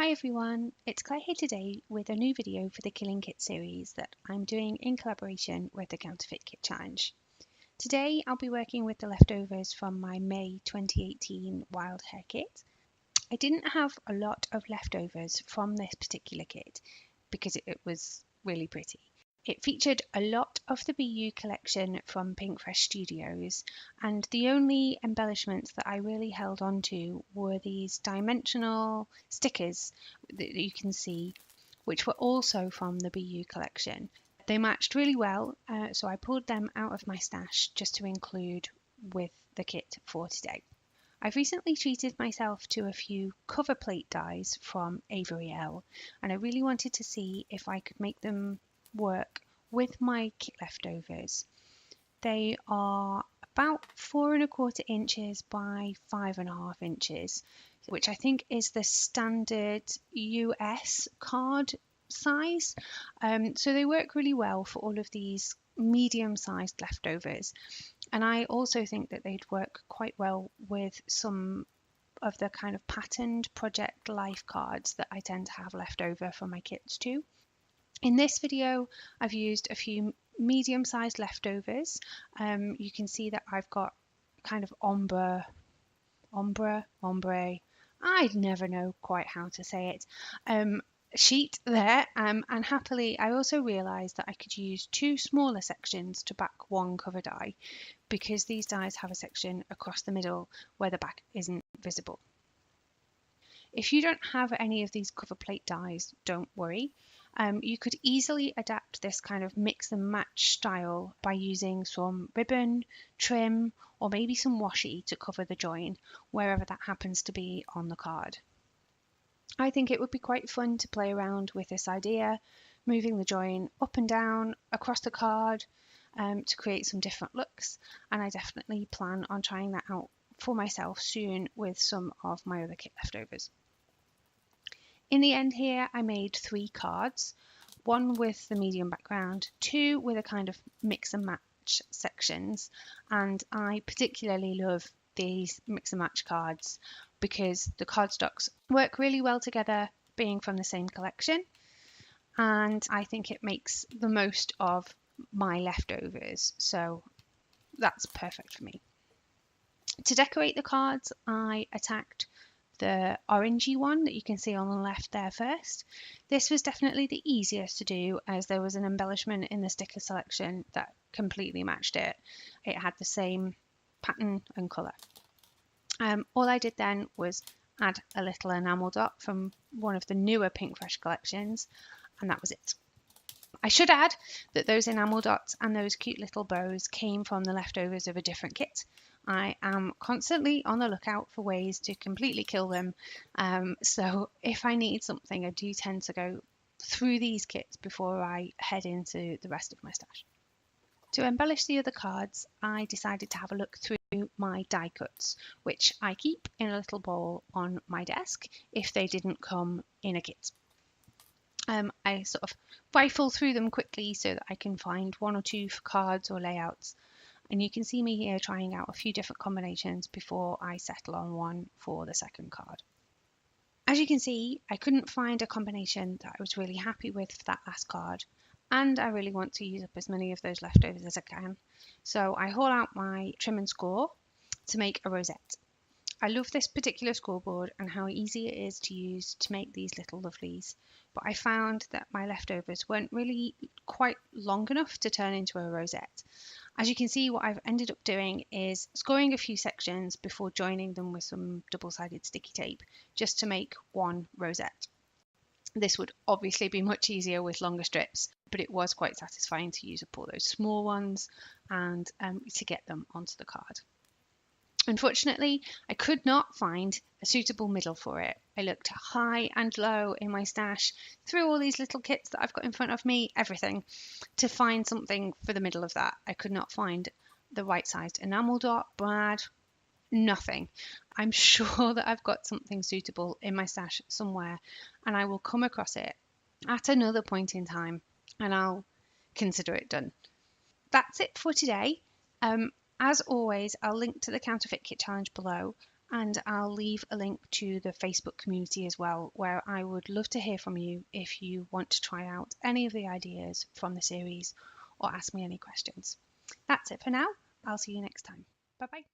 Hi everyone, it's Claire here today with a new video for the Killing Kit series that I'm doing in collaboration with the Counterfeit Kit Challenge. Today I'll be working with the leftovers from my May 2018 Wild Hair kit. I didn't have a lot of leftovers from this particular kit because it was really pretty. It featured a lot of the BU collection from Pinkfresh Studios, and the only embellishments that I really held on to were these dimensional stickers that you can see, which were also from the BU collection. They matched really well, so I pulled them out of my stash just to include with the kit for today. I've recently treated myself to a few cover plate dies from Avery Elle, and I really wanted to see if I could make them work with my kit leftovers. They are about 4¼ inches by 5½ inches, which I think is the standard US card size. So they work really well for all of these medium-sized leftovers. And I also think that they'd work quite well with some of the kind of patterned Project Life cards that I tend to have left over from my kits too. In this video, I've used a few medium-sized leftovers. You can see that I've got kind of ombre. I'd never know quite how to say it. Sheet there, and happily I also realised that I could use two smaller sections to back one cover die, because these dies have a section across the middle where the back isn't visible. If you don't have any of these cover plate dies, don't worry. You could easily adapt this kind of mix and match style by using some ribbon, trim, or maybe some washi to cover the join, wherever that happens to be on the card. I think it would be quite fun to play around with this idea, moving the join up and down across the card to create some different looks, and I definitely plan on trying that out for myself soon with some of my other kit leftovers. In the end here, I made 3 cards, one with the medium background, 2 with a kind of mix and match sections, and I particularly love these mix and match cards because the cardstocks work really well together, being from the same collection, and I think it makes the most of my leftovers, so that's perfect for me. To decorate the cards, I attacked the orangey one that you can see on the left there first. This was definitely the easiest to do, as there was an embellishment in the sticker selection that completely matched it. It had the same pattern and colour. All I did then was add a little enamel dot from one of the newer Pinkfresh collections, and that was it. I should add that those enamel dots and those cute little bows came from the leftovers of a different kit. I am constantly on the lookout for ways to completely kill them, so if I need something, I do tend to go through these kits before I head into the rest of my stash. To embellish the other cards, I decided to have a look through my die cuts, which I keep in a little bowl on my desk if they didn't come in a kit. I sort of rifle through them quickly so that I can find 1 or 2 for cards or layouts, and you can see me here trying out a few different combinations before I settle on one for the second card. As you can see, I couldn't find a combination that I was really happy with for that last card, and I really want to use up as many of those leftovers as I can, so I haul out my trim and score to make a rosette. I love this particular scoreboard and how easy it is to use to make these little lovelies, but I found that my leftovers weren't really quite long enough to turn into a rosette. As you can see, what I've ended up doing is scoring a few sections before joining them with some double-sided sticky tape just to make one rosette. This would obviously be much easier with longer strips, but it was quite satisfying to use up all those small ones and to get them onto the card. Unfortunately, I could not find a suitable middle for it. I looked high and low in my stash, through all these little kits that I've got in front of me, everything, to find something for the middle of that. I could not find the right sized enamel dot, brad, nothing. I'm sure that I've got something suitable in my stash somewhere, and I will come across it at another point in time, and I'll consider it done. That's it for today. As always, I'll link to the Counterfeit Kit Challenge below, And I'll leave a link to the Facebook community as well, where I would love to hear from you if you want to try out any of the ideas from the series or ask me any questions. That's it for now. I'll see you next time. Bye bye.